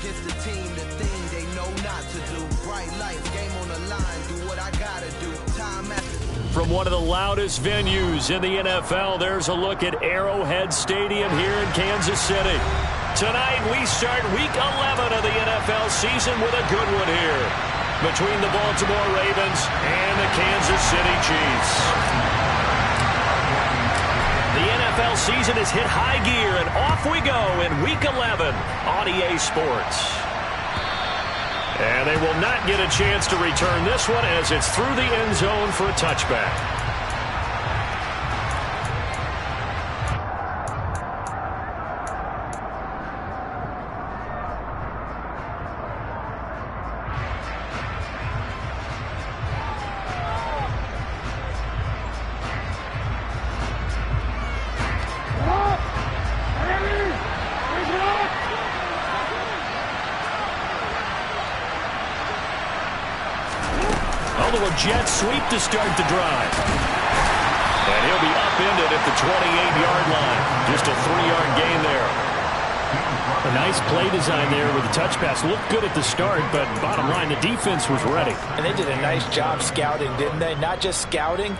against the team, the thing they know not to do. Bright lights, game on the line, do what I gotta do. Time after. From one of the loudest venues in the NFL, there's a look at Arrowhead Stadium here in Kansas City. Tonight, we start Week 11 of the NFL season with a good one here between the Baltimore Ravens and the Kansas City Chiefs. The NFL season has hit high gear, and off we go in Week 11 on EA Sports. And they will not get a chance to return this one as it's through the end zone for a touchback. Jet sweep to start the drive. And he'll be upended at the 28-yard line. Just a 3-yard gain there. A nice play design there with the touch pass. Looked good at the start, but bottom line, the defense was ready. And they did a nice job scouting, didn't they? Not just scouting,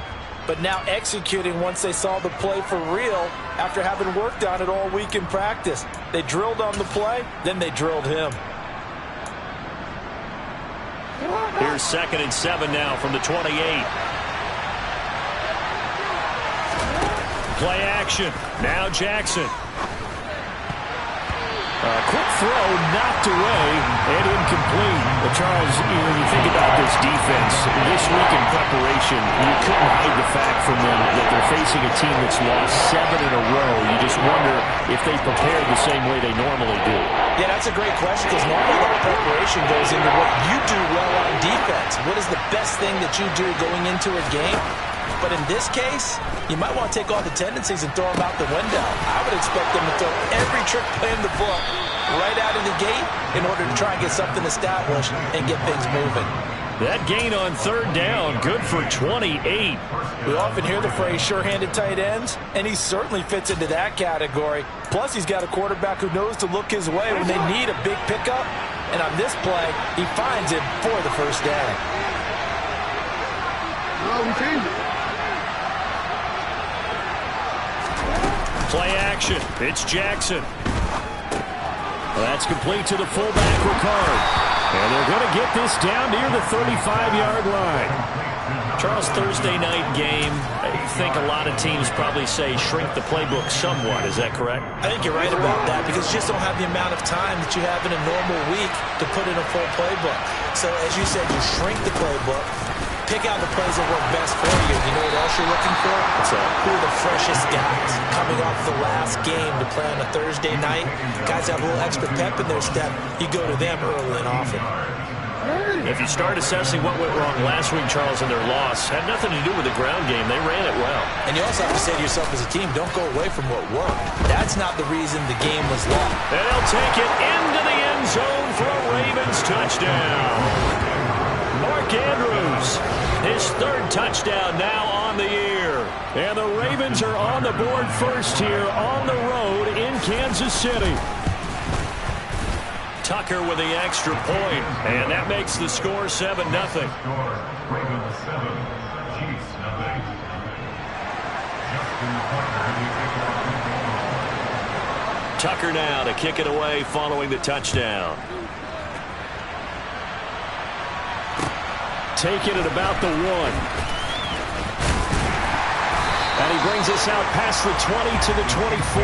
but now executing once they saw the play for real after having worked on it all week in practice. They drilled on the play, then they drilled him. Here's 2nd and 7 now from the 28. Play action. Now Jackson. Quick throw, knocked away, and incomplete. But Charles, when you think about this defense, this week in preparation, you couldn't hide the fact from them that they're facing a team that's lost 7 in a row. You just wonder if they prepared the same way they normally do. Yeah, that's a great question because normally a lot of preparation goes into what you do well on defense. What is the best thing that you do going into a game? But in this case, you might want to take all the tendencies and throw them out the window. I would expect them to throw every trick play in the book right out of the gate in order to try and get something established and get things moving. That gain on 3rd down, good for 28. We often hear the phrase sure-handed tight ends, and he certainly fits into that category. Plus, he's got a quarterback who knows to look his way when they need a big pickup. And on this play, he finds it for the first down. Play action. It's Jackson. Well, that's complete to the fullback, Ricard. And they're going to get this down near the 35-yard line. Charles, Thursday night game, I think a lot of teams probably say shrink the playbook somewhat. Is that correct? I think you're right about that because you just don't have the amount of time that you have in a normal week to put in a full playbook. So, as you said, you shrink the playbook. Pick out the plays that work best for you. You know what else you're looking for? Who are the freshest guys coming off the last game to play on a Thursday night? Guys have a little extra pep in their step. You go to them early and often. If you start assessing what went wrong last week, Charles, in their loss, had nothing to do with the ground game. They ran it well. And you also have to say to yourself as a team, don't go away from what worked. That's not the reason the game was lost. And they'll take it into the end zone for a Ravens touchdown. Mark Andrews, his 3rd touchdown now on the year. And the Ravens are on the board first here on the road in Kansas City. Tucker with the extra point, and that makes the score 7-0. Tucker now to kick it away following the touchdown. Take it at about the 1. And he brings us out past the 20 to the 24.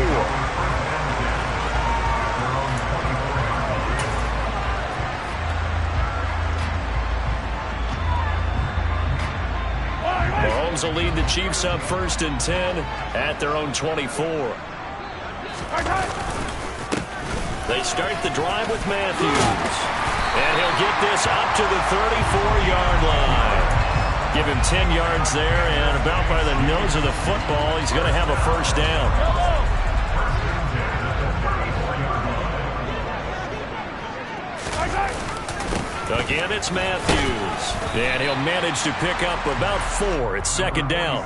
Mahomes will lead the Chiefs up 1st and 10 at their own 24. They start the drive with Matthews. And he'll get this up to the 34-yard line. Give him 10 yards there, and about by the nose of the football, he's going to have a first down. Again, it's Matthews. And he'll manage to pick up about 4. It's 2nd down.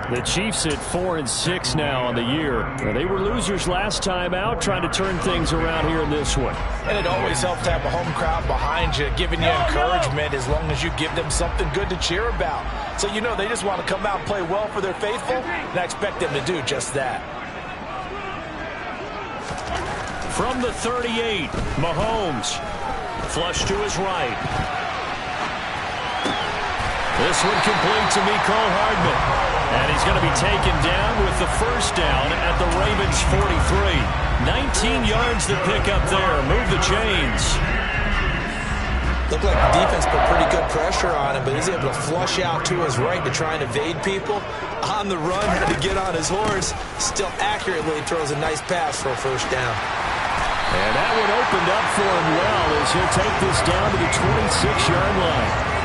The Chiefs at 4-6 now on the year. They were losers last time out, trying to turn things around here in this one. And it always helps to have a home crowd behind you, giving you encouragement as long as you give them something good to cheer about. So you know they just want to come out and play well for their faithful, and I expect them to do just that. From the 38, Mahomes. Flush to his right. This one complete to Mecole Hardman. And he's going to be taken down with the first down at the Ravens' 43. 19 yards to pick up there. Move the chains. Looked like the defense put pretty good pressure on him, but he's able to flush out to his right to try and evade people. On the run, had to get on his horse. Still accurately throws a nice pass for a first down. And that one opened up for him well as he'll take this down to the 26-yard line.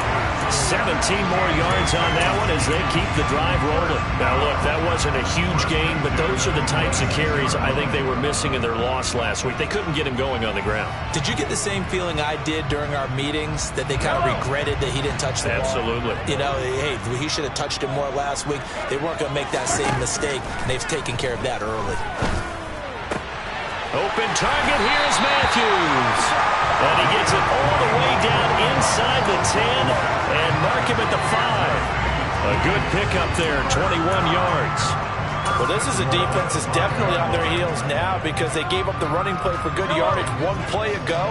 17 more yards on that one as they keep the drive rolling. Now, look, that wasn't a huge gain, but those are the types of carries I think they were missing in their loss last week. They couldn't get him going on the ground. Did you get the same feeling I did during our meetings, that they kind of regretted that he didn't touch the ball? Absolutely. You know, hey, he should have touched him more last week. They weren't going to make that same mistake, and they've taken care of that early. Open target, here's Matthews. And he gets it all the way down inside the 10 and mark him at the 5. A good pickup there, 21 yards. Well, this is a defense that's definitely on their heels now because they gave up the running play for good yardage one play ago.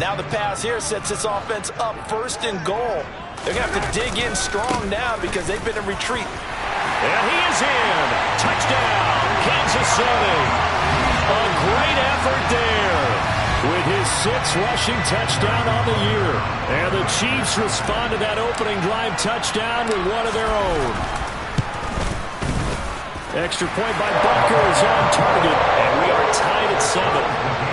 Now the pass here sets this offense up first and goal. They're going to have to dig in strong now because they've been in retreat. And he is in. Touchdown, Kansas City. A great effort there with his 6th rushing touchdown on the year. And the Chiefs respond to that opening drive touchdown with one of their own. Extra point by Bucker is on target, and we are tied at 7.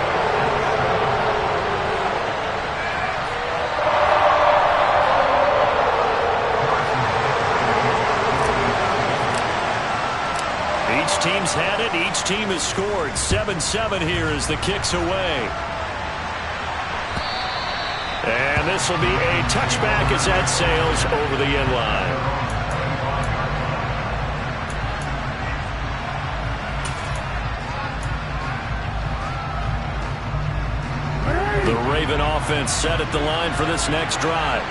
Each team's had it. Each team has scored. 7-7 here as the kick's away. And this will be a touchback as that sails over the end line. The Raven offense set at the line for this next drive.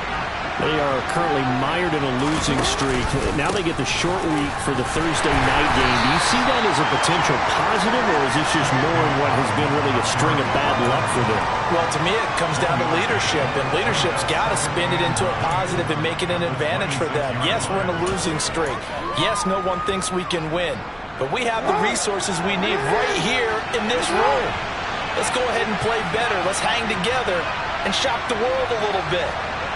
They are currently mired in a losing streak. Now they get the short week for the Thursday night game. Do you see that as a potential positive, or is this just more in what has been really a string of bad luck for them? Well, to me, it comes down to leadership, and leadership's got to spin it into a positive and make it an advantage for them. Yes, we're in a losing streak. Yes, no one thinks we can win, but we have the resources we need right here in this room. Let's go ahead and play better. Let's hang together and shock the world a little bit.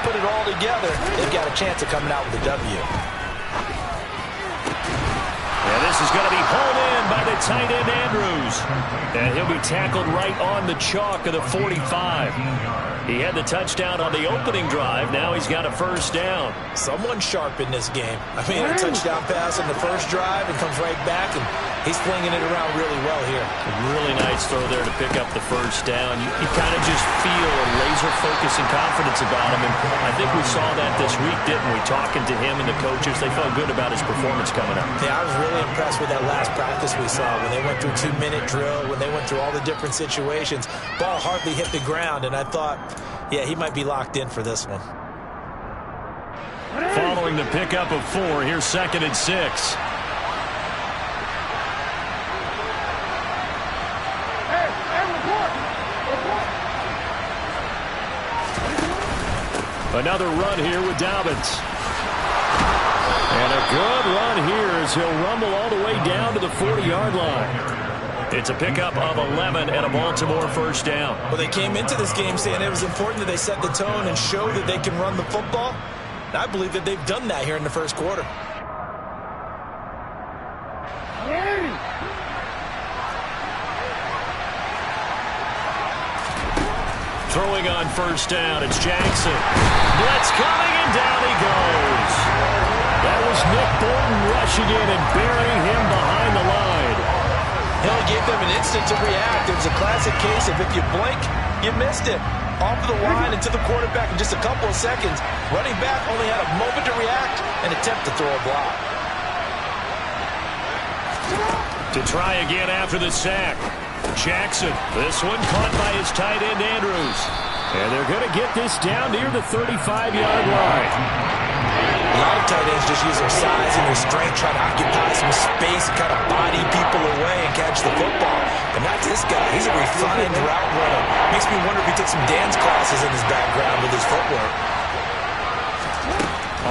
Put it all together, they've got a chance of coming out with a W. And this is going to be pulled in by the tight end Andrews. And he'll be tackled right on the chalk of the 45. He had the touchdown on the opening drive. Now he's got a first down. Someone sharp in this game. I mean, a touchdown pass on the first drive and comes right back, and he's flinging it around really well here. A really nice throw there to pick up the first down. You kind of just feel a laser focus and confidence about him, and I think we saw that this week, didn't we? Talking to him and the coaches, they felt good about his performance coming up. Yeah, I was really impressed with that last practice we saw when they went through 2-minute drill, when they went through all the different situations. Ball hardly hit the ground, and I thought, yeah, he might be locked in for this one. Following the pickup of 4, here's 2nd and 6. Another run here with Dobbins. And a good run here as he'll rumble all the way down to the 40-yard line. It's a pickup of 11 and a Baltimore first down. Well, they came into this game saying it was important that they set the tone and show that they can run the football. And I believe that they've done that here in the first quarter. Throwing on first down, it's Jackson. Blitz coming, and down he goes. That was Nick Bolton rushing in and burying him behind the line. Hill gave them an instant to react. It was a classic case of if you blink, you missed it. Off of the line and to the quarterback in just a couple of seconds. Running back only had a moment to react and attempt to throw a block. To try again after the sack. Jackson, this one caught by his tight end Andrews. And they're going to get this down near the 35-yard line. A lot of tight ends just use their size and their strength, try to occupy some space, kind of body people away and catch the football. But not this guy. He's a refined route runner. Makes me wonder if he took some dance classes in his background with his footwork.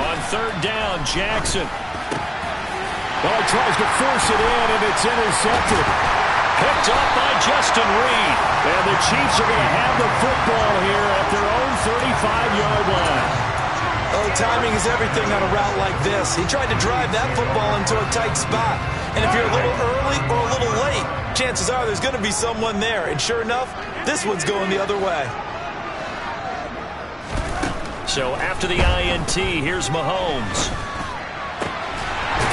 On third down, Jackson. Well, he tries to force it in, and it's intercepted. Picked up by Justin Reed. And the Chiefs are going to have the football here at their own 35-yard line. Oh, timing is everything on a route like this. He tried to drive that football into a tight spot. And if you're a little early or a little late, chances are there's going to be someone there. And sure enough, this one's going the other way. So after the INT, here's Mahomes.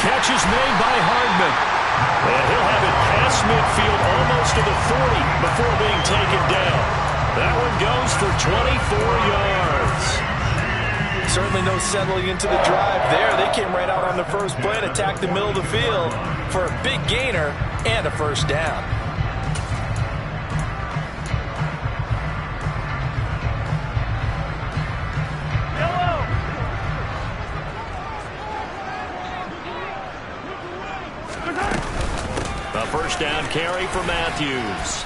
Catch is made by Hardman. And he'll have it past midfield almost to the 40 before being taken down. That one goes for 24 yards. Certainly no settling into the drive there. They came right out on the first play and attacked the middle of the field for a big gainer and a first down. A first down carry for Matthews.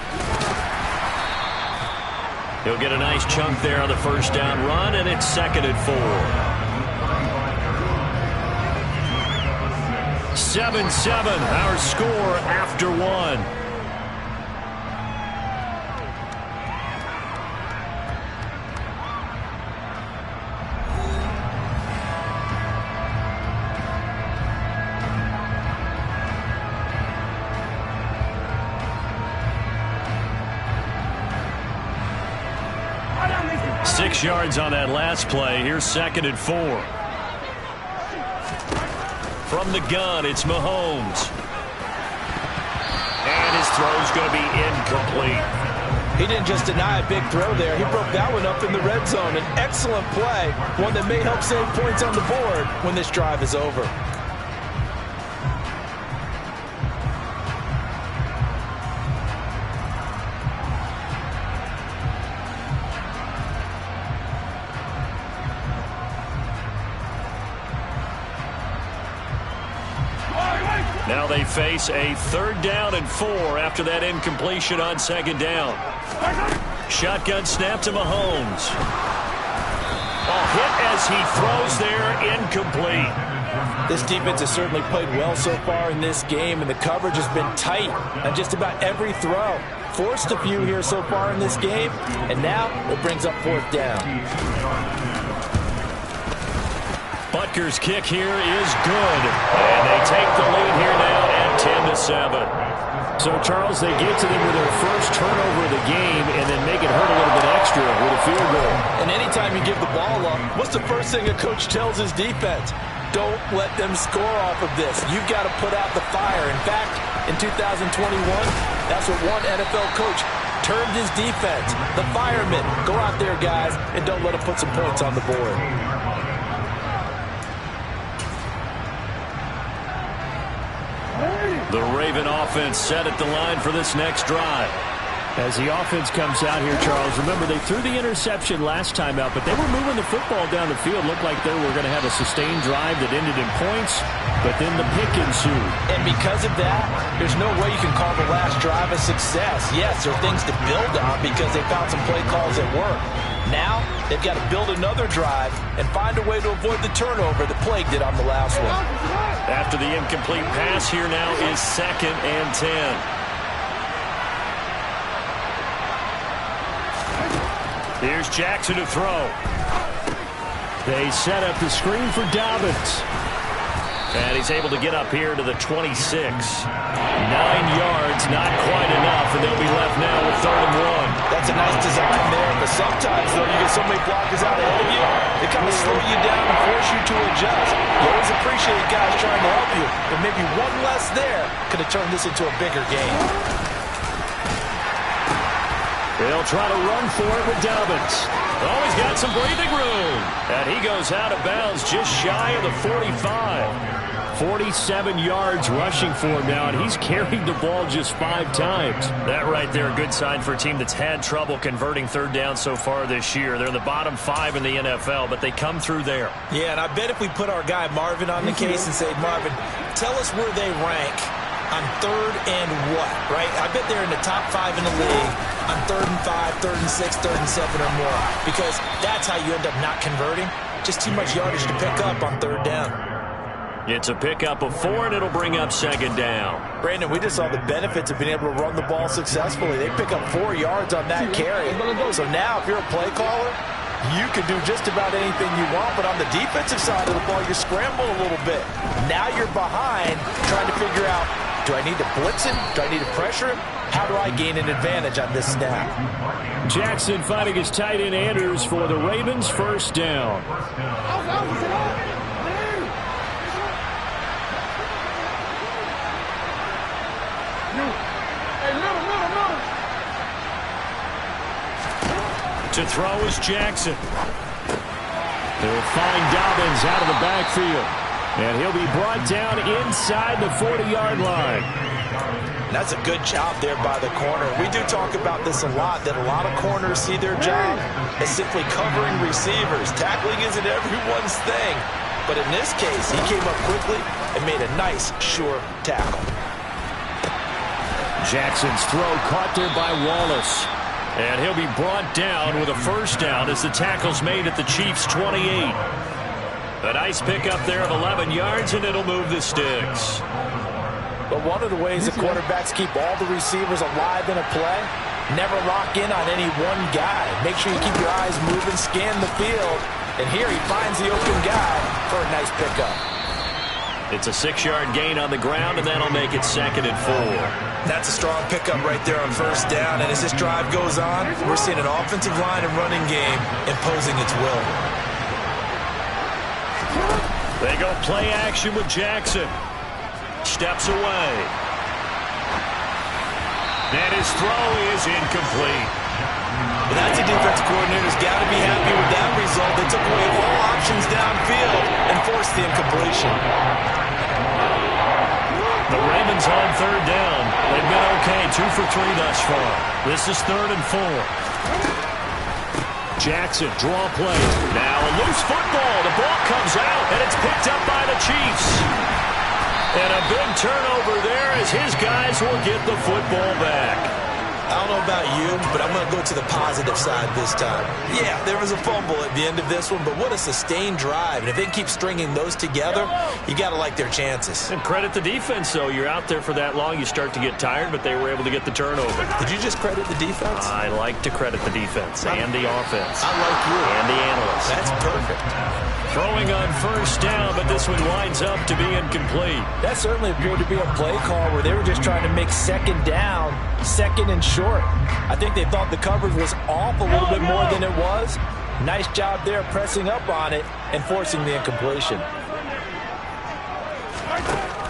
He'll get a nice chunk there on the first down run, and it's 2nd and 4. 7-7, our score after one. Six yards on that last play. Here's 2nd and 4. From the gun, it's Mahomes. And his throw's going to be incomplete. He didn't just deny a big throw there. He broke that one up in the red zone. An excellent play, one that may help save points on the board when this drive is over. Now they face a 3rd down and 4 after that incompletion on 2nd down. Shotgun snap to Mahomes. A hit as he throws there, incomplete. This defense has certainly played well so far in this game, and the coverage has been tight on just about every throw. Forced a few here so far in this game, and now it brings up 4th down. Butker's kick here is good. And they take the lead here now at 10-7. So, Charles, they get to them with their first turnover of the game and then make it hurt a little bit extra with a field goal. And anytime you give the ball up, what's the first thing a coach tells his defense? Don't let them score off of this. You've got to put out the fire. In fact, in 2021, that's what one NFL coach termed his defense. The firemen. Go out there, guys, and don't let them put some points on the board. The Raven offense set at the line for this next drive. As the offense comes out here, Charles, remember they threw the interception last time out, but they were moving the football down the field. Looked like they were going to have a sustained drive that ended in points, but then the pick ensued. And because of that, there's no way you can call the last drive a success. Yes, there are things to build on because they found some play calls that work. Now, they've got to build another drive and find a way to avoid the turnover that plagued it on the last one. After the incomplete pass, here now is 2nd and 10. Here's Jackson to throw. They set up the screen for Dobbins. And he's able to get up here to the 26. 9 yards, not quite enough, and they'll be left now with 3rd and 1. That's a nice design there, but sometimes, though, you get so many blockers out ahead of you, they kind of slow you down and force you to adjust. You always appreciate guys trying to help you, but maybe one less there could have turned this into a bigger game. They'll try to run for it with Dobbins. Oh, he's got some breathing room. And he goes out of bounds just shy of the 45. 47 yards rushing for him now, and he's carried the ball just 5 times. That right there, a good sign for a team that's had trouble converting third down so far this year. They're in the bottom 5 in the NFL, but they come through there. Yeah, and I bet if we put our guy Marvin on the case and say, Marvin, tell us where they rank on third and what, right? I bet they're in the top 5 in the league on 3rd and 5, 3rd and 6, 3rd and 7 or more, because that's how you end up not converting. Just too much yardage to pick up on third down. It's a pickup of 4, and it'll bring up 2nd down. Brandon, we just saw the benefits of being able to run the ball successfully. They pick up 4 yards on that carry. So now if you're a play caller, you can do just about anything you want, but on the defensive side of the ball, you scramble a little bit. Now you're behind trying to figure out, do I need to blitz him? Do I need to pressure him? How do I gain an advantage on this snap? Jackson finding his tight end Andrews for the Ravens, 1st down. To throw is Jackson. They'll find Dobbins out of the backfield. And he'll be brought down inside the 40-yard line. That's a good job there by the corner. We do talk about this a lot, that a lot of corners see their job as simply covering receivers. Tackling isn't everyone's thing. But in this case, he came up quickly and made a nice, sure tackle. Jackson's throw caught there by Wallace. And he'll be brought down with a 1st down as the tackle's made at the Chiefs' 28. A nice pickup there of 11 yards, and it'll move the sticks. But one of the ways the quarterbacks keep all the receivers alive in a play, never lock in on any one guy. Make sure you keep your eyes moving, scan the field. And here he finds the open guy for a nice pickup. It's a 6-yard gain on the ground, and that'll make it 2nd and 4. That's a strong pickup right there on 1st down. And as this drive goes on, we're seeing an offensive line and running game imposing its will. They go play action with Jackson. Steps away. And his throw is incomplete. Well, that's a defense coordinator's got to be happy with that result. They took away all options downfield and forced the incompletion. The Ravens on 3rd down. They've been okay, 2 for 3 thus far. This is 3rd and 4. Jackson, draw play. Now a loose football. The ball comes out, and it's picked up by the Chiefs. And a big turnover there as his guys will get the football back. I don't know about you, but I'm going to go to the positive side this time. Yeah, there was a fumble at the end of this one, but what a sustained drive. And if they keep stringing those together, you got to like their chances. And credit the defense, though. You're out there for that long, you start to get tired, but they were able to get the turnover. Did you just credit the defense? I like to credit the defense and the offense. I like you. And the analysts. That's perfect. Throwing on 1st down, but this one winds up to be incomplete. That certainly appeared to be a play call where they were just trying to make 2nd down, 2nd and short. I think they thought the coverage was off a little bit more than it was. Nice job there pressing up on it and forcing the incompletion.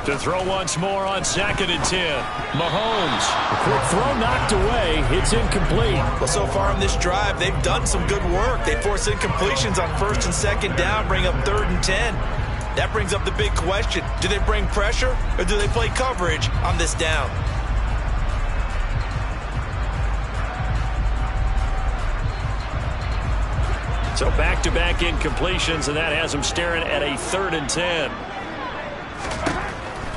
To throw once more on 2nd and 10. Mahomes. A quick throw knocked away. It's incomplete. Well, so far on this drive, they've done some good work. They force incompletions on 1st and 2nd down, bring up 3rd and 10. That brings up the big question. Do they bring pressure or do they play coverage on this down? So back-to-back incompletions, and that has them staring at a 3rd and 10.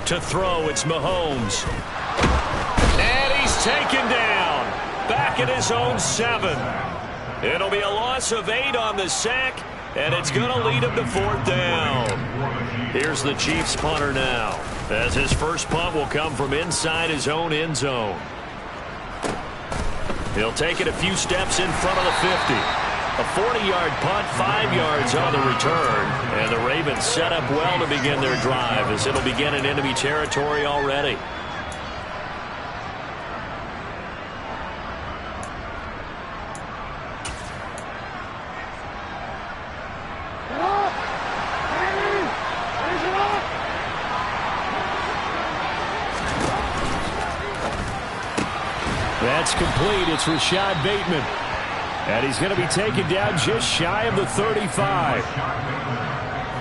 To throw, it's Mahomes. And he's taken down. Back at his own 7. It'll be a loss of 8 on the sack, and it's going to lead him to 4th down. Here's the Chiefs punter now, as his first punt will come from inside his own end zone. He'll take it a few steps in front of the 50. A 40-yard punt, 5 yards on the return. And the Ravens set up well to begin their drive as it'll begin in enemy territory already. That's complete. It's Rashad Bateman. And he's going to be taken down just shy of the 35.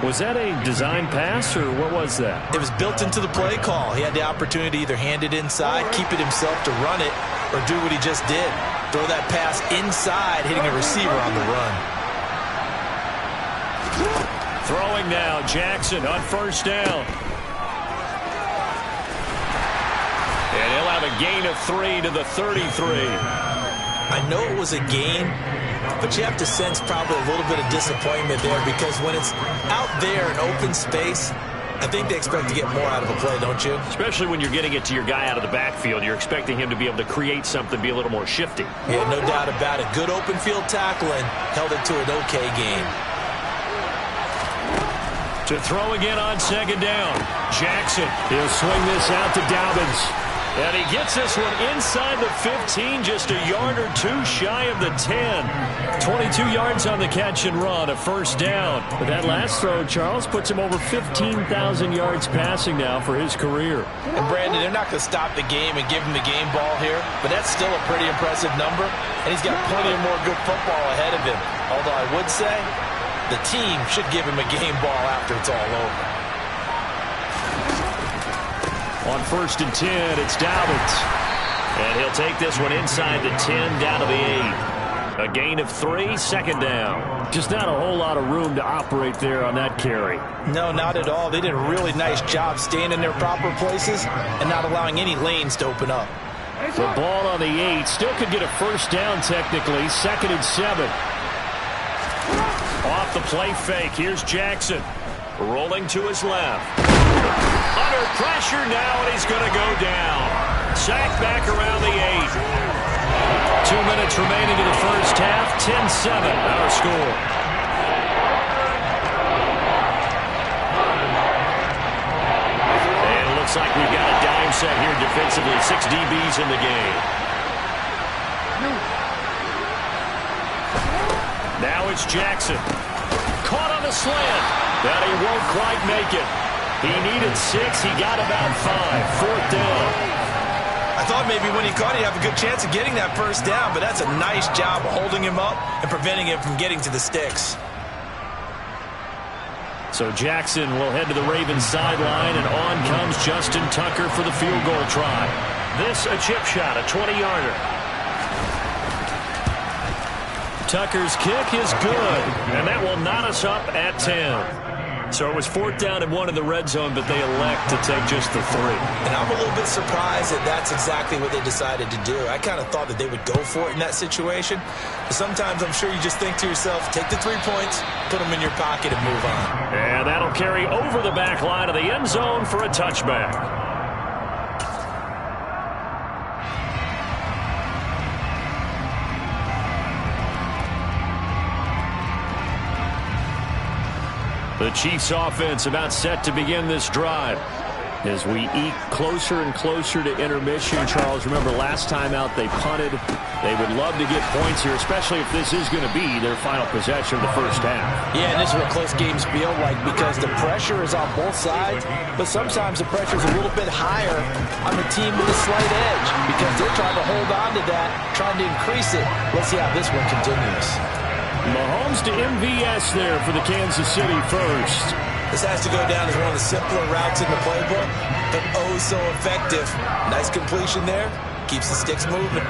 Was that a design pass, or what was that? It was built into the play call. He had the opportunity to either hand it inside, keep it himself to run it, or do what he just did. Throw that pass inside, hitting a receiver on the run. Throwing now, Jackson on first down. And he'll have a gain of 3 to the 33. I know it was a gain, but you have to sense probably a little bit of disappointment there, because when it's out there in open space, I think they expect to get more out of a play, don't you? Especially when you're getting it to your guy out of the backfield. You're expecting him to be able to create something, be a little more shifty. Yeah, no doubt about it. Good open field tackling, held it to an okay gain. To throw again on second down. Jackson, he'll swing this out to Dobbins. And he gets this one inside the 15, just a yard or two shy of the 10. 22 yards on the catch and run, a first down. But that last throw, Charles, puts him over 15,000 yards passing now for his career. And Brandon, they're not going to stop the game and give him the game ball here, but that's still a pretty impressive number, and he's got plenty of more good football ahead of him. Although I would say the team should give him a game ball after it's all over. On 1st and 10, it's Dobbins. And he'll take this one inside the 10, down to the 8. A gain of 3, second down. Just not a whole lot of room to operate there on that carry. No, not at all. They did a really nice job staying in their proper places and not allowing any lanes to open up. The ball on the 8 still could get a first down technically. 2nd and 7. Off the play fake, here's Jackson. Rolling to his left. Under pressure now, and he's going to go down. Sacked back around the 8. 2 minutes remaining in the first half. 10-7, our score. And it looks like we've got a dime set here defensively. 6 DBs in the game. Now it's Jackson. Caught on the slant. But he won't quite make it. He needed 6. He got about 5. 4th down. I thought maybe when he caught it, he'd have a good chance of getting that first down, but that's a nice job of holding him up and preventing him from getting to the sticks. So Jackson will head to the Ravens sideline, and on comes Justin Tucker for the field goal try. This a chip shot, a 20-yarder. Tucker's kick is good, and that will knot us up at 10. So it was 4th down and 1 in the red zone, but they elect to take just the 3. And I'm a little bit surprised that that's exactly what they decided to do. I kind of thought that they would go for it in that situation. But sometimes I'm sure you just think to yourself, take the 3 points, put them in your pocket, and move on. And that'll carry over the back line of the end zone for a touchback. The Chiefs offense about set to begin this drive. As we eke closer and closer to intermission, Charles, remember last time out they punted. They would love to get points here, especially if this is going to be their final possession of the first half. Yeah, and this is what close games feel like, because the pressure is on both sides, but sometimes the pressure is a little bit higher on the team with a slight edge because they're trying to hold on to that, trying to increase it. Let's see how this one continues. Mahomes to MVS there for the Kansas City first. This has to go down as one of the simpler routes in the playbook, but oh so effective. Nice completion there. Keeps the sticks moving.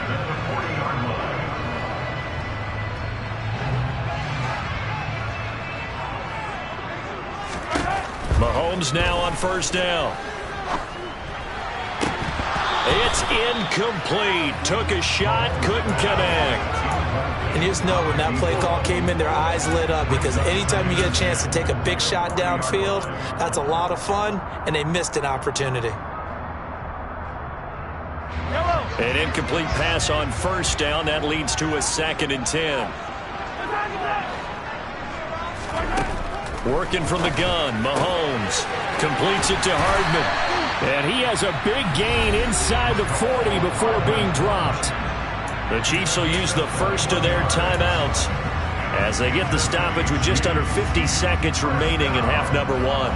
Mahomes now on first down. It's incomplete. Took a shot, couldn't connect. And you just know when that play call came in, their eyes lit up, because anytime you get a chance to take a big shot downfield, that's a lot of fun, and they missed an opportunity. An incomplete pass on first down. That leads to a 2nd and 10. Working from the gun, Mahomes completes it to Hardman. And he has a big gain inside the 40 before being dropped. The Chiefs will use the first of their timeouts as they get the stoppage with just under 50 seconds remaining in half number 1.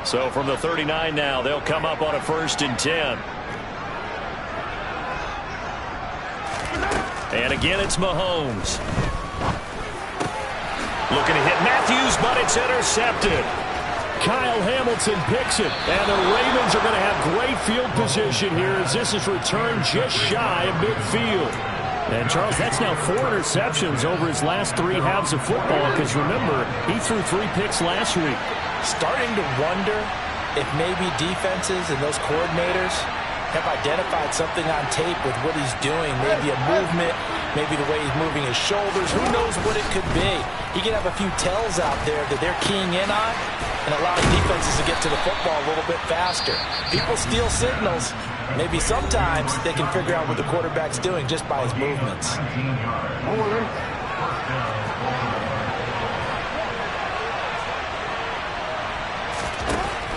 So from the 39 now, they'll come up on a 1st and 10. And again, it's Mahomes. Looking to hit Matthews, but it's intercepted. Kyle Hamilton picks it, and the Ravens are going to have great field position here as this is returned just shy of midfield. And, Charles, that's now 4 interceptions over his last 3 halves of football because, remember, he threw 3 picks last week. Starting to wonder if maybe defenses and those coordinators have identified something on tape with what he's doing. Maybe a movement, maybe the way he's moving his shoulders. Who knows what it could be? He could have a few tells out there that they're keying in on and allowing defenses to get to the football a little bit faster. People steal signals. Maybe sometimes they can figure out what the quarterback's doing just by his movements.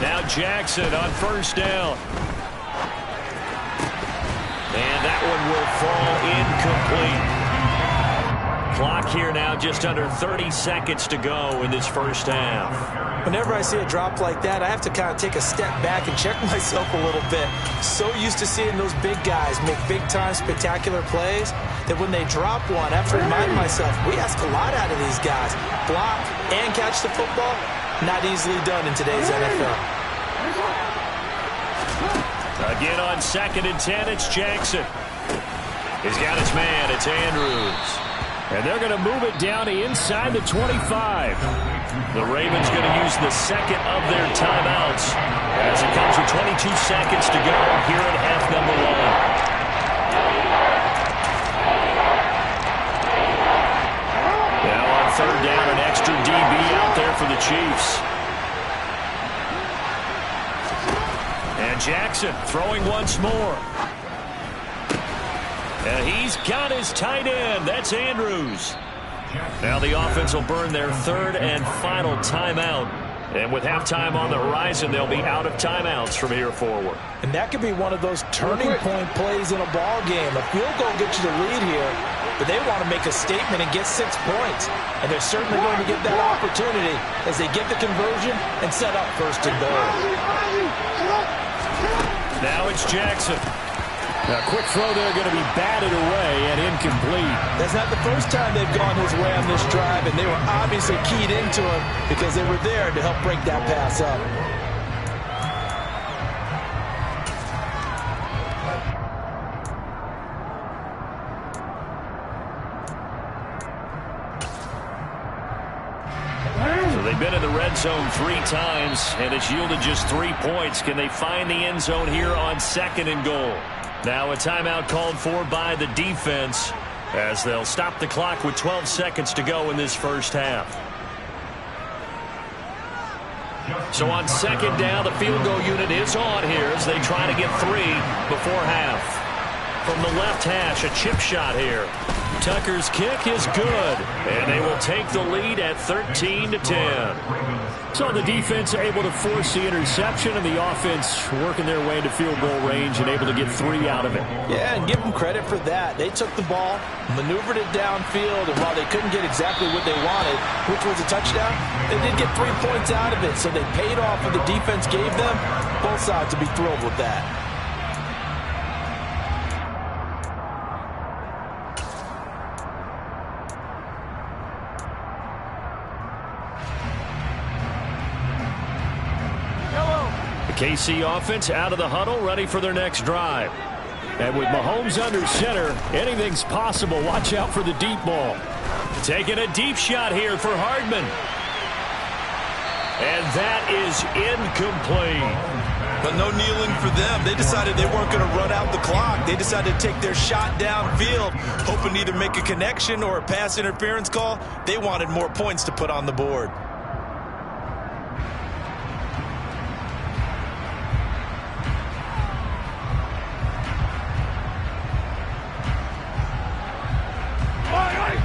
Now Jackson on 1st down. And that one will fall incomplete. Clock here now just under 30 seconds to go in this 1st half. Whenever I see a drop like that, I have to kind of take a step back and check myself a little bit. So used to seeing those big guys make big-time spectacular plays that when they drop one, I have to remind myself, we ask a lot out of these guys. Block and catch the football, not easily done in today's NFL. Again on 2nd and 10, it's Jackson. He's got his man, it's Andrews. And they're going to move it down to inside the 25. The Ravens going to use the 2nd of their timeouts as it comes with 22 seconds to go here at half number 1. Now on 3rd down, an extra DB out there for the Chiefs. And Jackson throwing once more. And he's got his tight end. That's Andrews. Now the offense will burn their 3rd and final timeout. And with halftime on the horizon, they'll be out of timeouts from here forward. And that could be one of those turning point plays in a ball game. A field goal gets you the lead here, but they want to make a statement and get 6 points. And they're certainly going to get that opportunity as they get the conversion and set up 1st and goal. Now it's Jackson. A quick throw there going to be batted away and incomplete. That's not the first time they've gone his way on this drive, and they were obviously keyed into him because they were there to help break that pass up. So they've been in the red zone 3 times, and it's yielded just 3 points. Can they find the end zone here on 2nd and goal? Now a timeout called for by the defense as they'll stop the clock with 12 seconds to go in this 1st half. So on 2nd down, the field goal unit is on here as they try to get 3 before half. From the left hash, a chip shot here. Tucker's kick is good, and they will take the lead at 13-10. So the defense able to force the interception, and the offense working their way into field goal range and able to get 3 out of it. Yeah, and give them credit for that. They took the ball, maneuvered it downfield, and while they couldn't get exactly what they wanted, which was a touchdown, they did get 3 points out of it, so they paid off what the defense gave them. Both sides will be thrilled with that. KC offense out of the huddle, ready for their next drive. And with Mahomes under center, anything's possible. Watch out for the deep ball. Taking a deep shot here for Hardman. And that is incomplete. But no kneeling for them. They decided they weren't going to run out the clock. They decided to take their shot downfield, hoping to either make a connection or a pass interference call. They wanted more points to put on the board.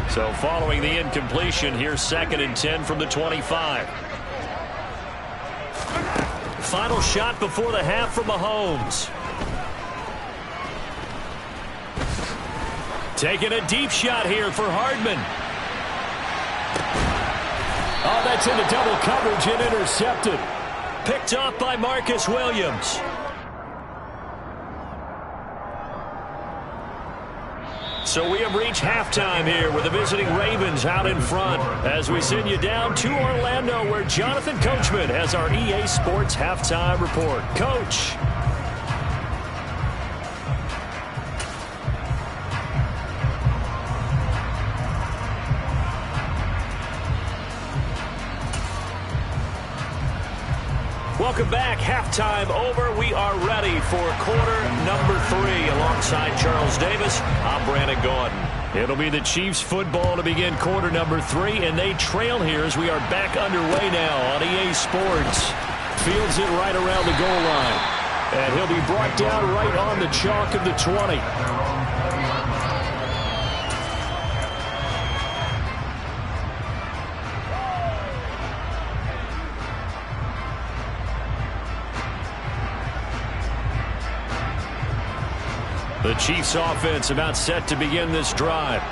So following the incompletion, here's 2nd and 10 from the 25. Final shot before the half from Mahomes. Taking a deep shot here for Hardman. Oh, that's into double coverage and intercepted. Picked up by Marcus Williams. So we have reached halftime here with the visiting Ravens out in front as we send you down to Orlando where Jonathan Coachman has our EA Sports halftime report. Coach. Welcome back. Halftime over. We are ready for quarter number 3 alongside Charles Davis. I'm Brandon Gordon. It'll be the Chiefs football to begin quarter number 3, and they trail here as we are back underway now on EA Sports. Fields it right around the goal line, and he'll be brought down right on the chalk of the 20. The Chiefs offense about set to begin this drive.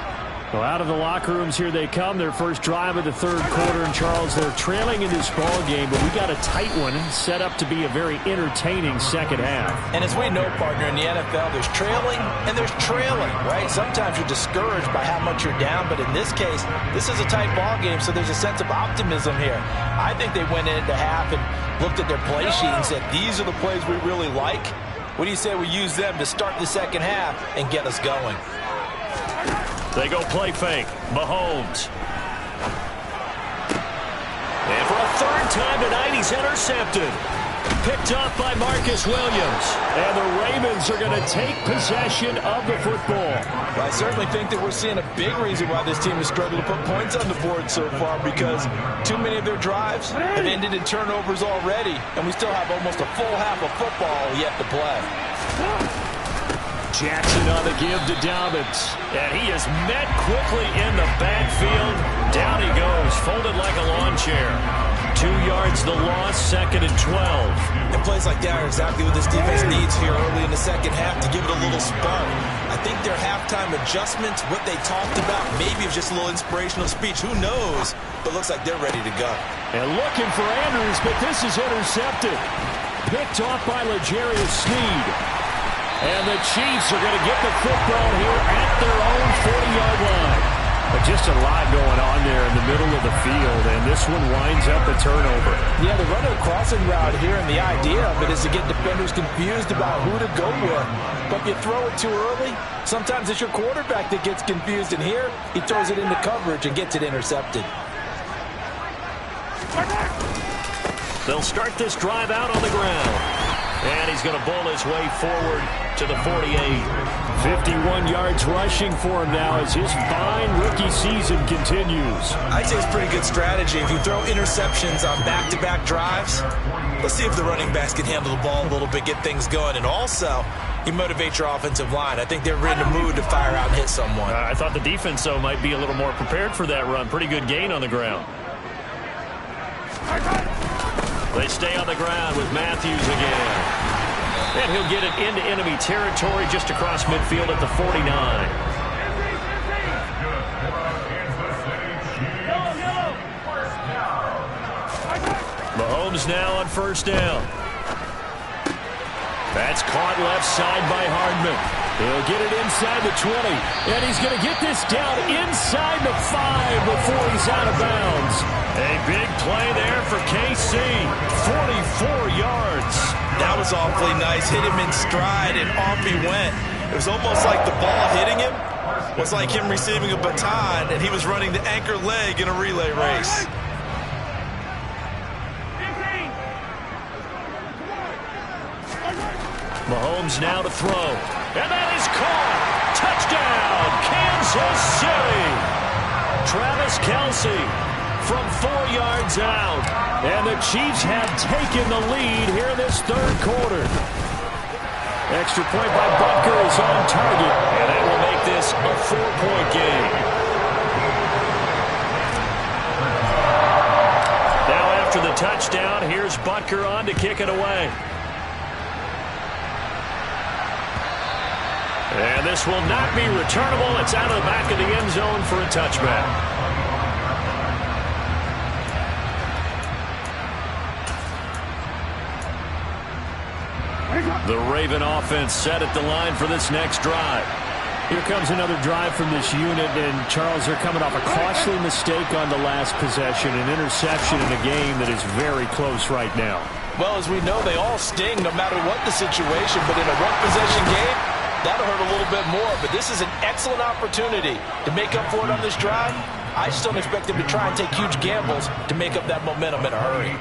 Well, out of the locker rooms here they come. Their first drive of the third quarter. And, Charles, they're trailing in this ball game, but we got a tight one set up to be a very entertaining second half. And as we know, partner, in the NFL, there's trailing and there's trailing, right? Sometimes you're discouraged by how much you're down, but in this case, this is a tight ball game, so there's a sense of optimism here. I think they went into half and looked at their play sheet and said, these are the plays we really like. What do you say we use them to start the second half and get us going? They go play fake. Mahomes. And for a third time tonight, he's intercepted. Picked up by Marcus Williams. And the Ravens are going to take possession of the football. Well, I certainly think that we're seeing a big reason why this team has struggled to put points on the board so far, because too many of their drives have ended in turnovers already, and we still have almost a full half of football yet to play. Jackson on the give to Dobbins. And he is met quickly in the backfield. Down he goes, folded like a lawn chair. 2 yards the loss, 2nd and 12. And plays like that are exactly what this defense needs here early in the second half to give it a little spark. I think their halftime adjustments, what they talked about, maybe it was just a little inspirational speech. Who knows? But looks like they're ready to go. And looking for Andrews, but this is intercepted. Picked off by L'Jarius Sneed. And the Chiefs are going to get the football here at their own 40-yard line. But just a lot going on there in the middle of the field, and this one winds up a turnover. Yeah, they're running a crossing route here, and the idea of it is to get defenders confused about who to go with. But if you throw it too early, sometimes it's your quarterback that gets confused, and here he throws it into coverage and gets it intercepted. They'll start this drive out on the ground. And he's going to bowl his way forward to the 48. 51 yards rushing for him now as his fine rookie season continues. I'd say it's pretty good strategy. If you throw interceptions on back-to-back drives, let's see if the running backs can handle the ball a little bit, get things going. And also, you motivate your offensive line. I think they're in the mood to fire out and hit someone. I thought the defense, though, might be a little more prepared for that run. Pretty good gain on the ground. They stay on the ground with Matthews again. And he'll get it into enemy territory just across midfield at the 49. Mahomes now on first down. That's caught left side by Hardman. He'll get it inside the 20. And he's going to get this down inside the 5 before he's out of bounds. A big play there for KC. 44 yards. That was awfully nice. Hit him in stride, and off he went. It was almost like the ball hitting him was like him receiving a baton, and he was running the anchor leg in a relay race. Mahomes now to throw. And that is caught. Touchdown, Kansas City. Travis Kelce from 4 yards out. And the Chiefs have taken the lead here in this third quarter. Extra point by Butker is on target. And that will make this a 4-point game. Now after the touchdown, here's Butker on to kick it away. And this will not be returnable. It's out of the back of the end zone for a touchback. The Raven offense set at the line for this next drive. Here comes another drive from this unit, and Charles, they're coming off a costly mistake on the last possession, an interception in a game that is very close right now. Well, as we know, they all sting no matter what the situation, but in a one-possession game, that'll hurt a little bit more. But this is an excellent opportunity to make up for it on this drive. I just don't expect them to try and take huge gambles to make up that momentum in a hurry.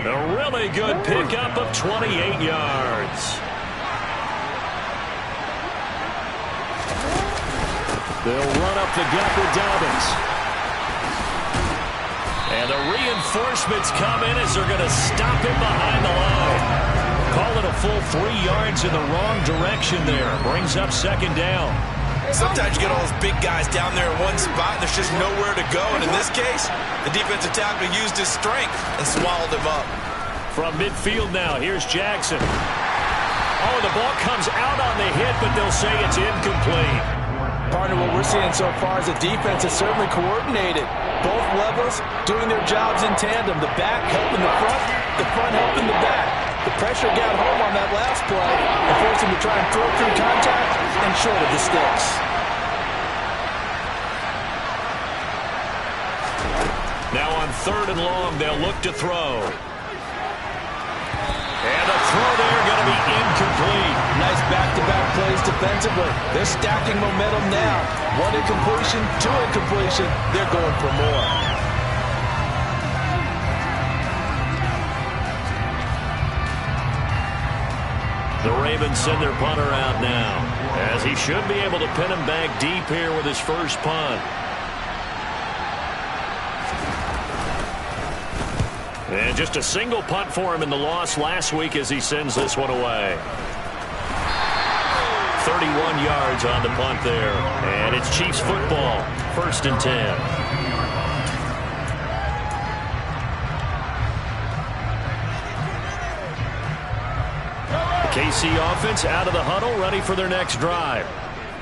A really good pickup of 28 yards. They'll run up the gut with Dobbins. And the reinforcements come in as they're going to stop him behind the line. Call it a full 3 yards in the wrong direction there. Brings up second down. Sometimes you get all those big guys down there in one spot, and there's just nowhere to go. And in this case, the defensive tackle used his strength and swallowed him up. From midfield now, here's Jackson. Oh, the ball comes out on the hit, but they'll say it's incomplete. Partner, what we're seeing so far is the defense is certainly coordinated. Both levels doing their jobs in tandem. The back helping the front helping the back. The pressure got home on that last play and forced him to try and throw through contact and short of the sticks. Now on 3rd and long, they'll look to throw. And the throw there going to be incomplete. Nice back-to-back plays defensively. They're stacking momentum now. 1 incompletion, 2 incompletion. They're going for more. The Ravens send their punter out now, as he should be able to pin him back deep here with his first punt. And just a single punt for him in the loss last week as he sends this one away. 31 yards on the punt there. And it's Chiefs football, 1st and 10. KC offense out of the huddle, ready for their next drive.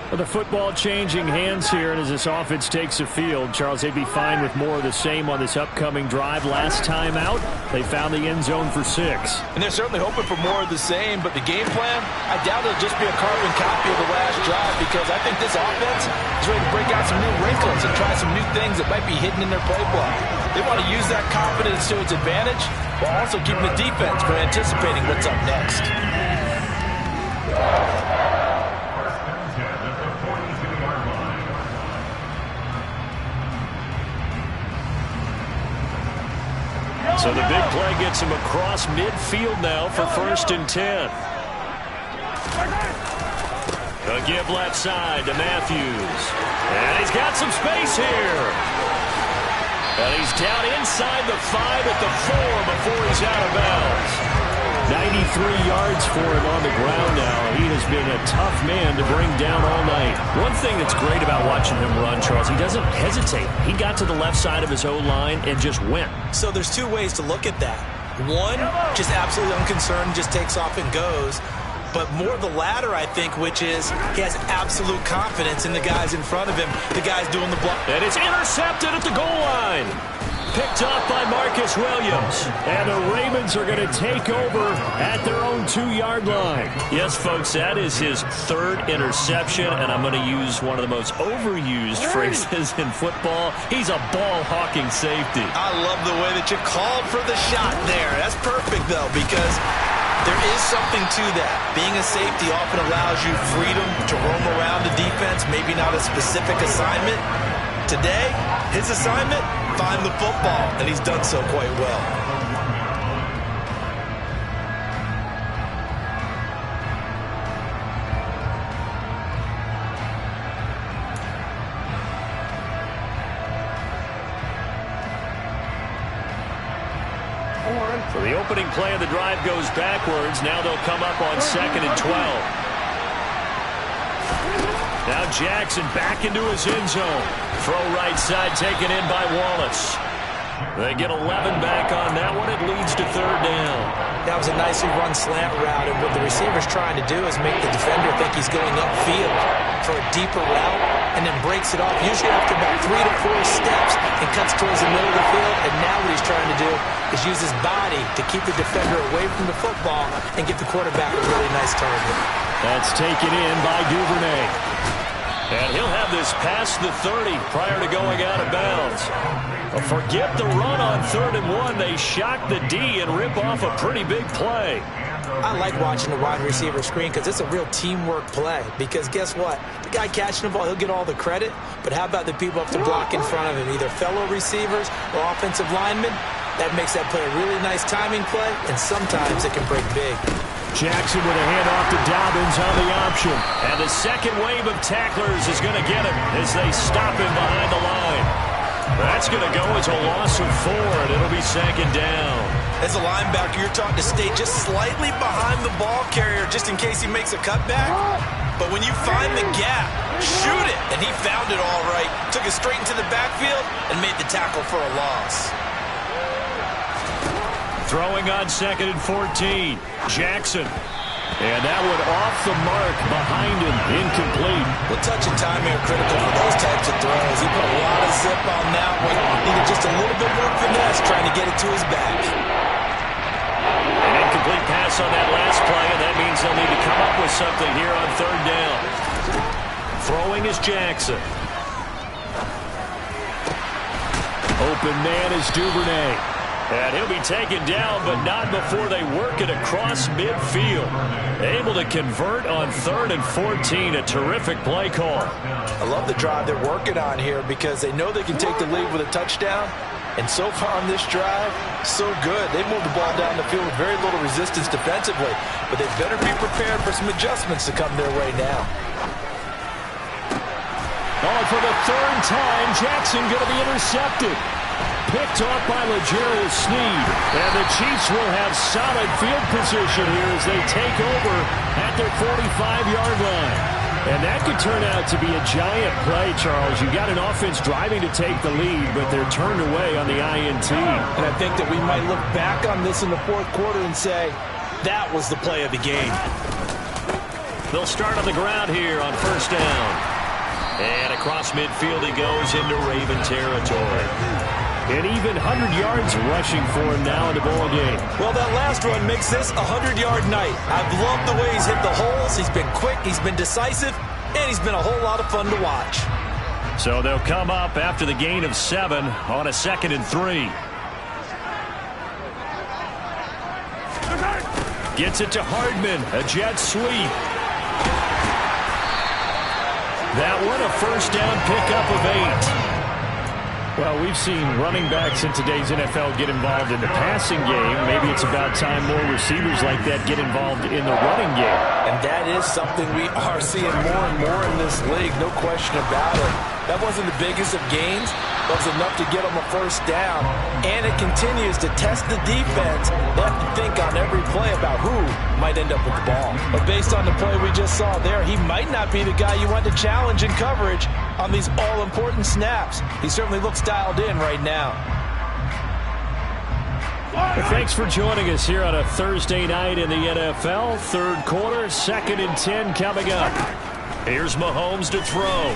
Well, the football changing hands here, and as this offense takes the field, Charles, they'd be fine with more of the same on this upcoming drive. Last time out, they found the end zone for 6. And they're certainly hoping for more of the same, but the game plan, I doubt it'll just be a carbon copy of the last drive, because I think this offense is ready to break out some new wrinkles and try some new things that might be hidden in their playbook. They want to use that confidence to its advantage, while also keeping the defense from anticipating what's up next. So the big play gets him across midfield now for 1st and 10. A give left side to Matthews. And he's got some space here. And he's down inside the 5 at the 4 before he's out of bounds. 93 yards for him on the ground now. He has been a tough man to bring down all night. One thing that's great about watching him run, Charles, he doesn't hesitate. He got to the left side of his O-line and just went. So there's 2 ways to look at that. One, just absolutely unconcerned, just takes off and goes. But more the latter, I think, which is he has absolute confidence in the guys in front of him, the guys doing the block. And it's intercepted at the goal line. Picked up by Marcus Williams. And the Ravens are going to take over at their own 2-yard line. Yes, folks, that is his 3rd interception, and I'm going to use one of the most overused phrases in football. He's a ball-hawking safety. I love the way that you called for the shot there. That's perfect, though, because there is something to that. Being a safety often allows you freedom to roam around the defense, maybe not a specific assignment. Today, his assignment, find the football, and he's done so quite well. So the opening play of the drive goes backwards. Now they'll come up on 2nd and 12. Now Jackson back into his end zone. Throw right side taken in by Wallace. They get 11 back on that one. It leads to 3rd down. That was a nicely run slant route, and what the receiver's trying to do is make the defender think he's going upfield for a deeper route. and then breaks it off, usually after about 3 to 4 steps, and cuts towards the middle of the field. And now what he's trying to do is use his body to keep the defender away from the football and get the quarterback a really nice target. That's taken in by Duvernay. And he'll have this past the 30 prior to going out of bounds. Forget the run on 3rd and 1. They shock the D and rip off a pretty big play. I like watching the wide receiver screen because it's a real teamwork play. Because guess what? The guy catching the ball, he'll get all the credit. But how about the people up to block in front of him, either fellow receivers or offensive linemen? That makes that play a really nice timing play, and sometimes it can break big. Jackson with a handoff to Dobbins on the option. And the second wave of tacklers is going to get him as they stop him behind the line. That's going to go as a loss of 4, and it'll be 2nd down. As a linebacker, you're taught to stay just slightly behind the ball carrier just in case he makes a cutback. But when you find the gap, shoot it. And he found it all right. Took it straight into the backfield and made the tackle for a loss. Throwing on 2nd and 14. Jackson. And that one off the mark behind him, incomplete. Well, touch and time are critical for those types of throws. He put a lot of zip on that one. Needed just a little bit more finesse trying to get it to his back. An incomplete pass on that last play, and that means they'll need to come up with something here on 3rd down. Throwing is Jackson. Open man is Duvernay. And he'll be taken down, but not before they work it across midfield. Able to convert on 3rd and 14. A terrific play call. I love the drive they're working on here because they know they can take the lead with a touchdown. And so far on this drive, so good. They moved the ball down the field with very little resistance defensively. But they better be prepared for some adjustments to come their way now. Oh, for the 3rd time, Jackson going to be intercepted. Picked off by L'Jarius Sneed. And the Chiefs will have solid field position here as they take over at their 45-yard line. And that could turn out to be a giant play, Charles. You got an offense driving to take the lead, but they're turned away on the INT. And I think that we might look back on this in the 4th quarter and say, that was the play of the game. They'll start on the ground here on 1st down. And across midfield he goes into Raven territory. And even 100 yards rushing for him now in the ball game. Well, that last run makes this a 100-yard night. I've loved the way he's hit the holes. He's been quick, he's been decisive, and he's been a whole lot of fun to watch. So they'll come up after the gain of 7 on a 2nd and 3. Gets it to Hardman, a jet sweep. That one a 1st down pickup of 8. Well, we've seen running backs in today's NFL get involved in the passing game. Maybe it's about time more receivers like that get involved in the running game. And that is something we are seeing more and more in this league, no question about it. That wasn't the biggest of gains, but it was enough to get them a 1st down. And it continues to test the defense. They have to think on every play about who might end up with the ball. But based on the play we just saw there, he might not be the guy you want to challenge in coverage on these all-important snaps. He certainly looks dialed in right now. Well, thanks for joining us here on a Thursday night in the NFL. 3rd quarter, 2nd and 10 coming up. Here's Mahomes to throw.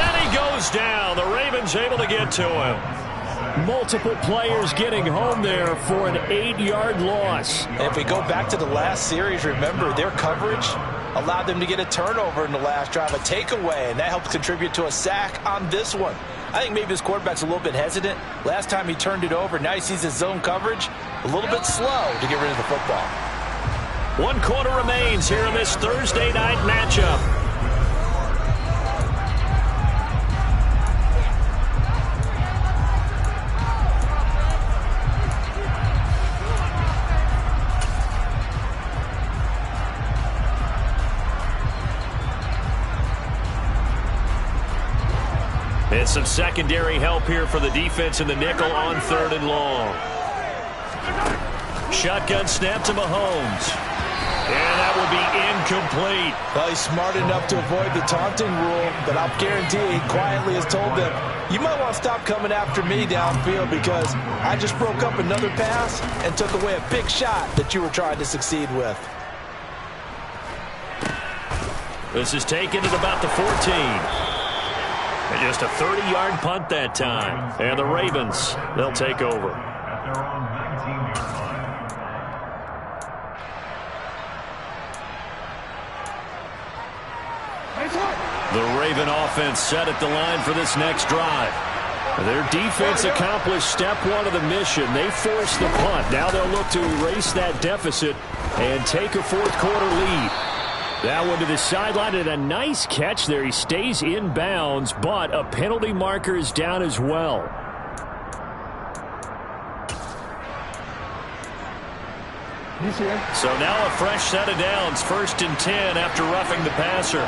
And he goes down. The Ravens able to get to him. Multiple players getting home there for an 8-yard loss. And if we go back to the last series, remember their coverage allowed them to get a turnover in the last drive, a takeaway, and that helped contribute to a sack on this one. I think maybe his quarterback's a little bit hesitant. Last time he turned it over, now he sees his zone coverage a little bit slow to get rid of the football. 1 quarter remains here in this Thursday night matchup. And some secondary help here for the defense in the nickel on 3rd and long. Shotgun snap to Mahomes. And that will be incomplete. Well, he's smart enough to avoid the taunting rule, but I'll guarantee he quietly has told them, you might want to stop coming after me downfield because I just broke up another pass and took away a big shot that you were trying to succeed with. This is taken at about the 14. And just a 30-yard punt that time. And the Ravens, they'll take over. The Raven offense set at the line for this next drive. Their defense accomplished step one of the mission. They forced the punt. Now they'll look to erase that deficit and take a fourth-quarter lead. That one to the sideline, and a nice catch there. He stays in bounds, but a penalty marker is down as well. So now a fresh set of downs, 1st and 10 after roughing the passer.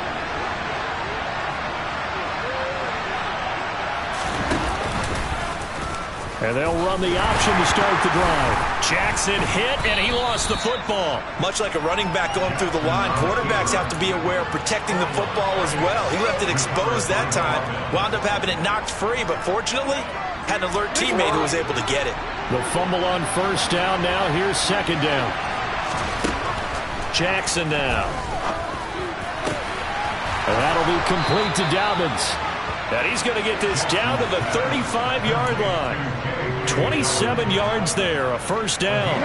And they'll run the option to start the drive. Jackson hit, and he lost the football. Much like a running back going through the line, quarterbacks have to be aware of protecting the football as well. He left it exposed that time, wound up having it knocked free, but fortunately, had an alert teammate who was able to get it. The fumble on 1st down now. Here's 2nd down. Jackson now. And that'll be complete to Dobbins. And he's going to get this down to the 35-yard line. 27 yards there, a 1st down.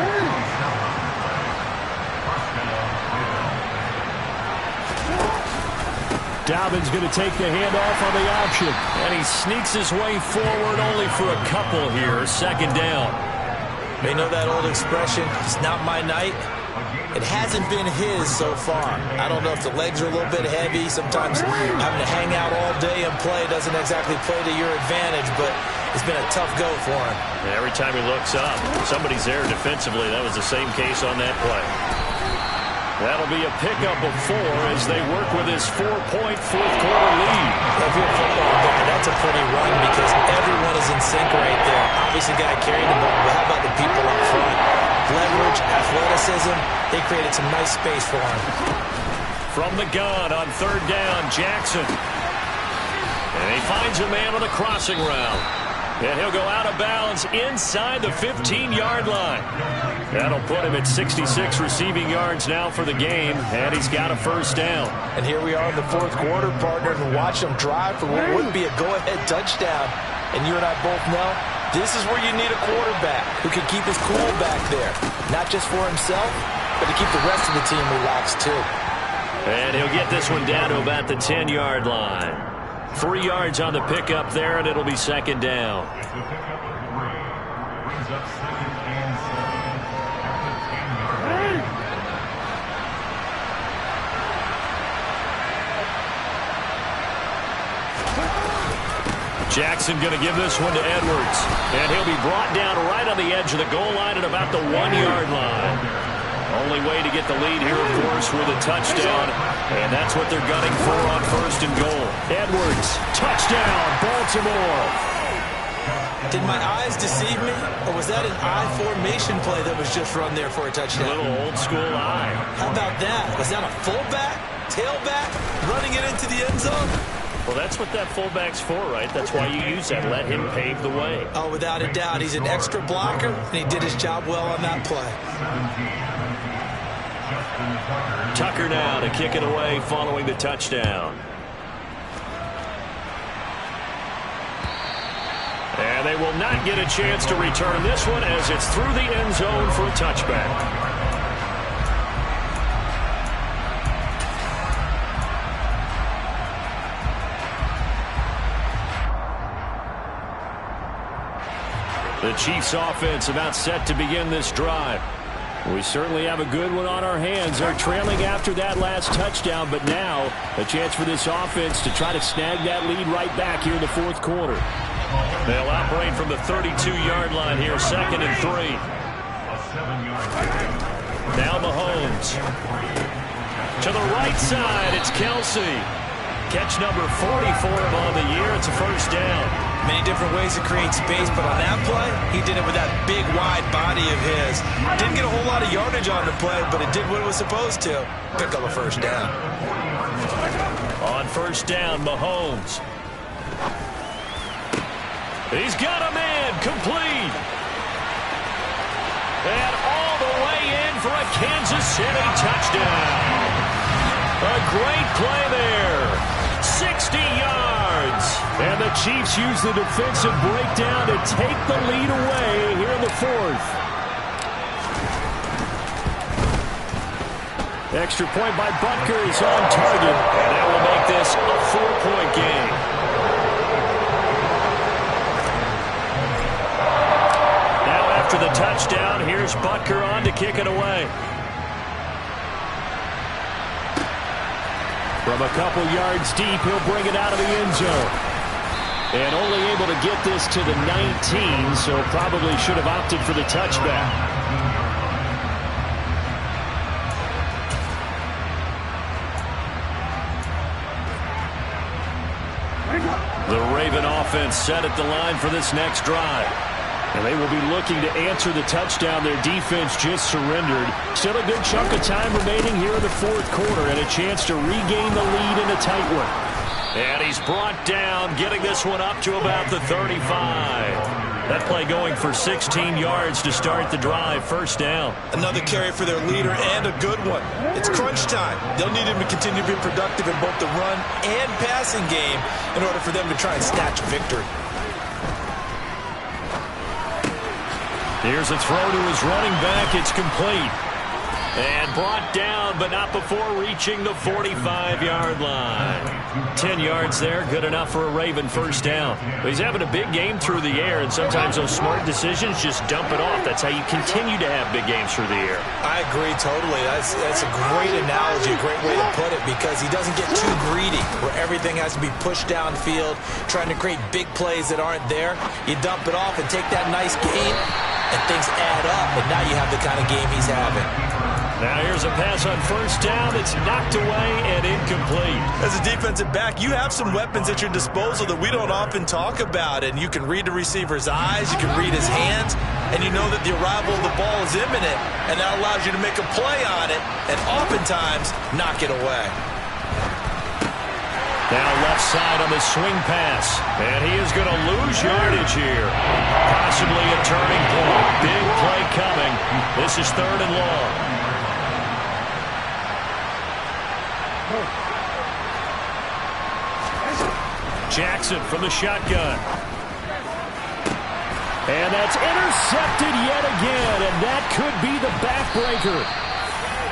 Dobbins going to take the handoff on the option. And he sneaks his way forward only for a couple here, 2nd down. They know that old expression, it's not my night. It hasn't been his so far. I don't know if the legs are a little bit heavy. Sometimes having to hang out all day and play doesn't exactly play to your advantage, but it's been a tough go for him. And every time he looks up, somebody's there defensively. That was the same case on that play. That'll be a pickup of 4 as they work with his 4-point fourth-quarter lead. If you're a football guy, that's a pretty run because everyone is in sync right there. Obviously, got to carry the ball, but how about the people up front? Leverage, athleticism, they created some nice space for him. From the gun on 3rd down, Jackson. And he finds a man on the crossing route. And he'll go out of bounds inside the 15-yard line. That'll put him at 66 receiving yards now for the game, and he's got a 1st down. And here we are in the 4th quarter, partner, and watch him drive for what would be a go-ahead touchdown. And you and I both know this is where you need a quarterback who can keep his cool back there. Not just for himself, but to keep the rest of the team relaxed too. And he'll get this one down to about the 10-yard line. 3 yards on the pickup there, and it'll be 2nd down. Jackson going to give this one to Edwards. And he'll be brought down right on the edge of the goal line at about the 1-yard line. Only way to get the lead here, of course, with a touchdown. And that's what they're gunning for on 1st and goal. Edwards, touchdown, Baltimore. Did my eyes deceive me? Or was that an I formation play that was just run there for a touchdown? A little old school I. How about that? Was that a fullback, tailback, running it into the end zone? Well, that's what that fullback's for, right? That's why you use that. Let him pave the way. Oh, without a doubt. He's an extra blocker, and he did his job well on that play. Tucker now to kick it away following the touchdown. And they will not get a chance to return this one as it's through the end zone for a touchback. The Chiefs offense about set to begin this drive. We certainly have a good one on our hands. They're trailing after that last touchdown, but now a chance for this offense to try to snag that lead right back here in the 4th quarter. They'll operate from the 32-yard line here, 2nd and 3. Now Mahomes. To the right side, it's Kelsey. Catch number 40 for him on the year. It's a 1st down. Many different ways to create space, but on that play, he did it with that big, wide body of his. Didn't get a whole lot of yardage on the play, but it did what it was supposed to. Pick up a 1st down. On 1st down, Mahomes. He's got a man complete. And all the way in for a Kansas City touchdown. A great play there. 60 yards. And the Chiefs use the defensive breakdown to take the lead away here in the fourth. Extra point by Butker is on target. And that will make this a 4-point game. Now after the touchdown, here's Butker on to kick it away. From a couple yards deep, he'll bring it out of the end zone. And only able to get this to the 19, so probably should have opted for the touchback. The Raven offense set at the line for this next drive. And they will be looking to answer the touchdown their defense just surrendered. Still a good chunk of time remaining here in the fourth quarter and a chance to regain the lead in a tight one. And he's brought down, getting this one up to about the 35. That play going for 16 yards to start the drive. First down. Another carry for their leader and a good one. It's crunch time. They'll need him to continue to be productive in both the run and passing game in order for them to try and snatch victory. Here's a throw to his running back. It's complete. And brought down, but not before reaching the 45-yard line. 10 yards there, good enough for a Raven first down. But he's having a big game through the air, and sometimes those smart decisions just dump it off. That's how you continue to have big games through the air. I agree totally. That's a great analogy, a great way to put it, because he doesn't get too greedy where everything has to be pushed downfield, trying to create big plays that aren't there. You dump it off and take that nice gain, and things add up, and now you have the kind of game he's having. Now here's a pass on first down. It's knocked away and incomplete. As a defensive back, you have some weapons at your disposal that we don't often talk about, and you can read the receiver's eyes, you can read his hands, and you know that the arrival of the ball is imminent, and that allows you to make a play on it and oftentimes knock it away. Now left side on the swing pass, and he is going to lose yardage here. Possibly a turning point. Big play coming. This is third and long. Jackson from the shotgun. And that's intercepted yet again, and that could be the backbreaker.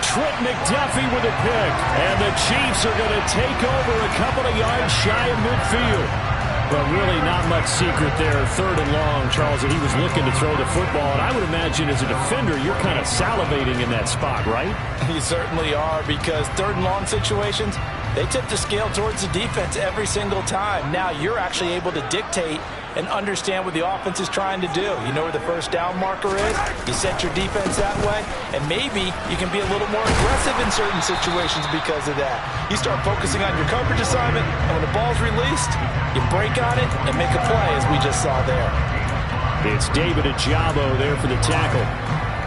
Trent McDuffie with a pick, and the Chiefs are going to take over a couple of yards shy of midfield. But really not much secret there. Third and long, Charles, that he was looking to throw the football. And I would imagine as a defender, you're kind of salivating in that spot, right? You certainly are, because third and long situations, they tip the scale towards the defense every single time. Now you're actually able to dictate and understand what the offense is trying to do. You know where the first down marker is. You set your defense that way, and maybe you can be a little more aggressive in certain situations because of that. You start focusing on your coverage assignment, and when the ball's released, you break on it and make a play, as we just saw there. It's David Ajabo there for the tackle.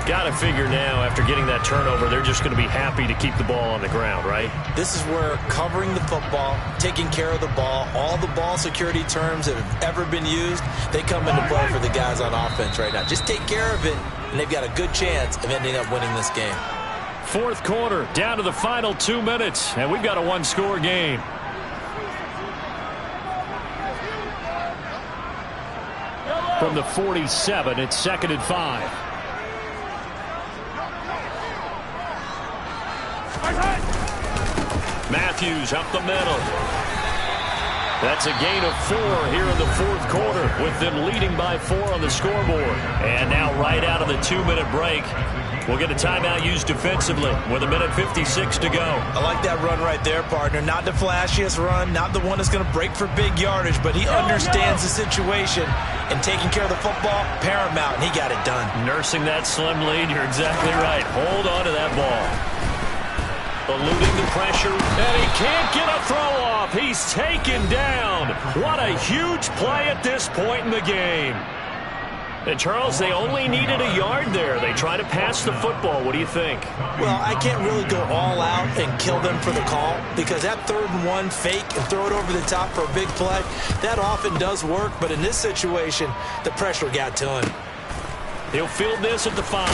Got to figure now, after getting that turnover, they're just going to be happy to keep the ball on the ground, right? This is where covering the football, taking care of the ball, all the ball security terms that have ever been used, they come into play for the guys on offense right now. Just take care of it, and they've got a good chance of ending up winning this game. Fourth quarter, down to the final 2 minutes, and we've got a one-score game. From the 47, it's 2nd and 5. Matthews up the middle. That's a gain of 4 here in the fourth quarter, with them leading by 4 on the scoreboard. And now right out of the 2-minute break, we'll get a timeout used defensively with 1:56 to go. I like that run right there, partner. Not the flashiest run, not the one that's going to break for big yardage, but he understands the situation, and taking care of the football, paramount, and he got it done. Nursing that slim lead, you're exactly right. Hold on to that ball. Eluding the pressure, and he can't get a throw off. He's taken down. What a huge play at this point in the game. And, Charles, they only needed a yard there. They try to pass the football. What do you think? Well, I can't really go all out and kill them for the call, because that 3rd and 1 fake and throw it over the top for a big play, that often does work. But in this situation, the pressure got to him. He'll field this at the 5.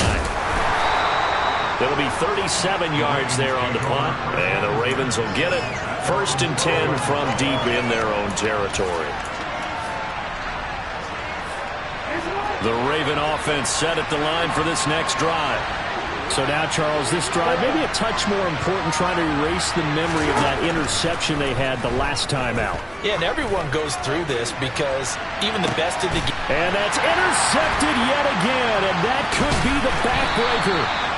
It'll be 37 yards there on the punt, and the Ravens will get it. 1st and 10 from deep in their own territory. The Raven offense set at the line for this next drive. So now, Charles, this drive maybe a touch more important, trying to erase the memory of that interception they had the last time out. Yeah, and everyone goes through this because even the best of the game. And that's intercepted yet again, and that could be the backbreaker.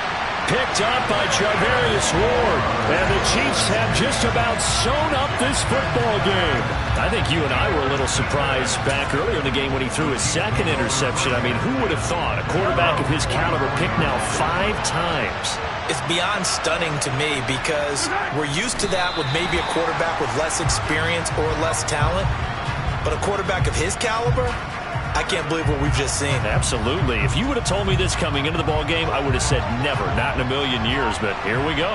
Picked up by Charvarius Ward. And the Chiefs have just about sewn up this football game. I think you and I were a little surprised back earlier in the game when he threw his second interception. I mean, who would have thought a quarterback of his caliber picked now 5 times? It's beyond stunning to me because we're used to that with maybe a quarterback with less experience or less talent. But a quarterback of his caliber, I can't believe what we've just seen. Absolutely. If you would have told me this coming into the ball game, I would have said never, not in a million years. But here we go.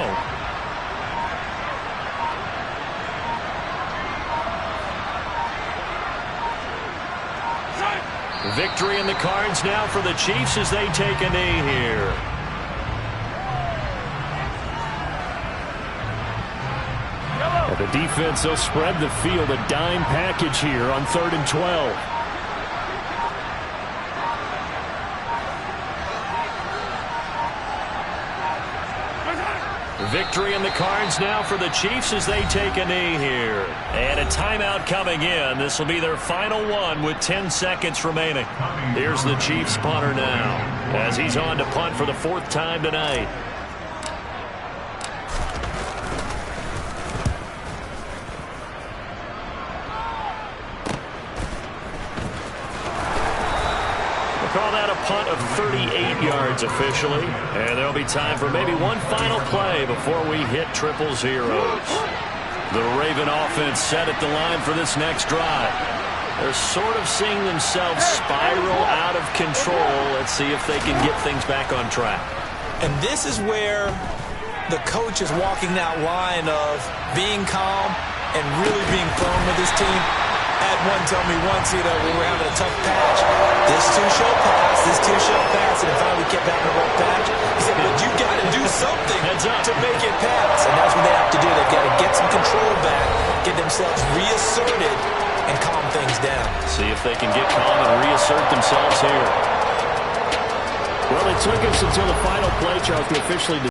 Victory in the cards now for the Chiefs as they take a knee here. And the defense, they'll spread the field, a dime package here on 3rd and 12. Victory in the cards now for the Chiefs as they take a knee here. And a timeout coming in. This will be their final one with 10 seconds remaining. Here's the Chiefs punter now as he's on to punt for the 4th time tonight. Call that a punt of 38 yards officially. And there'll be time for maybe one final play before we hit triple zeros. The Raven offense set at the line for this next drive. They're sort of seeing themselves spiral out of control. Let's see if they can get things back on track. And this is where the coach is walking that line of being calm and really being firm with his team. Had one tell me once, when we're having a tough patch, this too shall pass, this too shall pass, and finally we kept having a rough patch. He said, but you got to do something to make it pass, and that's what they have to do. They've got to get some control back, get themselves reasserted, and calm things down. See if they can get calm and reassert themselves here. Well, it took us until the final play, Charles, to officially